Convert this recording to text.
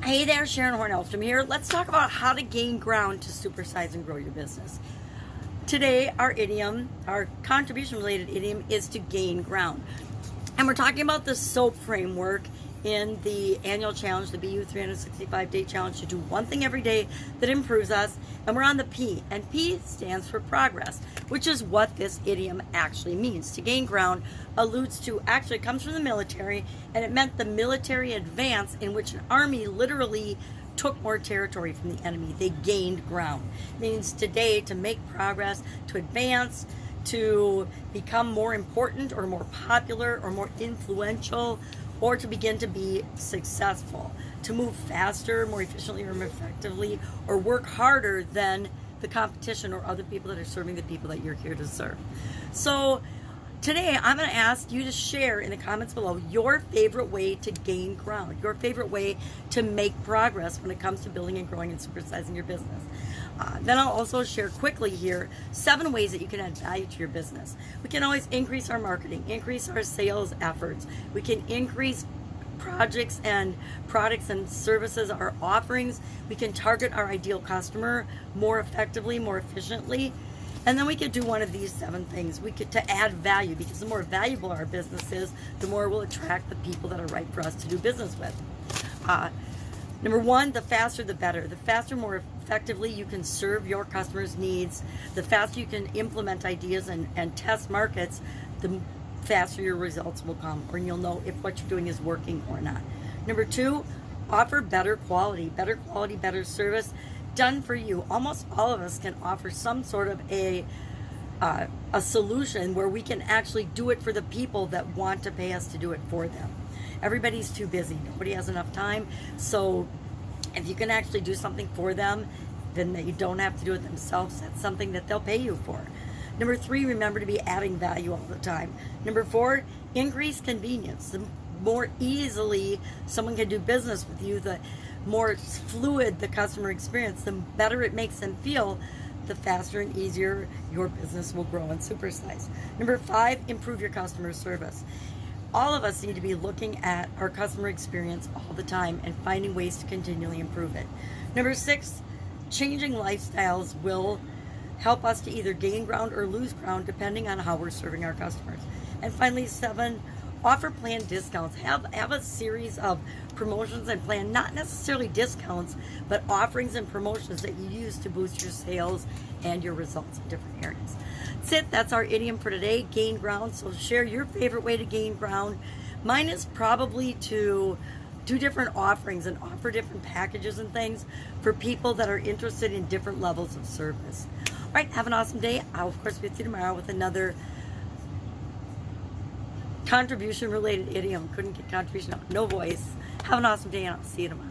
Hey there, Sharon Horne-Ellstrom here. Let's talk about how to gain ground to supersize and grow your business. Today, our idiom, our contribution-related idiom is to gain ground. And we're talking about the SOAP framework in the annual challenge, the BU 365-day challenge, to do one thing every day that improves us. And we're on the P, and P stands for progress, which is what this idiom actually means. To gain ground alludes to, actually it comes from the military, and it meant the military advance in which an army literally took more territory from the enemy. They gained ground. It means today to make progress, to advance, to become more important or more popular or more influential, or to begin to be successful, to move faster, more efficiently, or more effectively, or work harder than the competition or other people that are serving the people that you're here to serve. So today I'm going to ask you to share in the comments below your favorite way to gain ground, your favorite way to make progress when it comes to building and growing and supersizing your business. Then I'll also share quickly here 7 ways that you can add value to your business. We can always increase our marketing, increase our sales efforts. We can increase projects and products and services, our offerings. We can target our ideal customer more effectively, more efficiently. And then we could do one of these 7 things. We could to add value, because the more valuable our business is, the more we'll attract the people that are right for us to do business with. Number 1, the faster the better. The faster, more effectively you can serve your customers' needs, the faster you can implement ideas and test markets, the faster your results will come, or you'll know if what you're doing is working or not. Number 2, offer better quality, better service done for you. Almost all of us can offer some sort of a solution where we can actually do it for the people that want to pay us to do it for them. Everybody's too busy. Nobody has enough time. So if you can actually do something for them, then they don't have to do it themselves. That's something that they'll pay you for. Number 3, remember to be adding value all the time. Number 4, increase convenience. The more easily someone can do business with you, the more fluid the customer experience, the better it makes them feel, the faster and easier your business will grow and supersize. Number 5, improve your customer service. All of us need to be looking at our customer experience all the time and finding ways to continually improve it. Number 6, changing lifestyles will help us to either gain ground or lose ground depending on how we're serving our customers. And finally, 7, offer planned discounts. Have a series of promotions and plan, not necessarily discounts, but offerings and promotions that you use to boost your sales and your results in different areas. That's it. That's our idiom for today, gain ground. So share your favorite way to gain ground. Mine is probably to do different offerings and offer different packages and things for people that are interested in different levels of service. All right, have an awesome day. I'll, of course, be with you tomorrow with another contribution-related idiom. Couldn't get contribution out. No voice. Have an awesome day, and I'll see you tomorrow.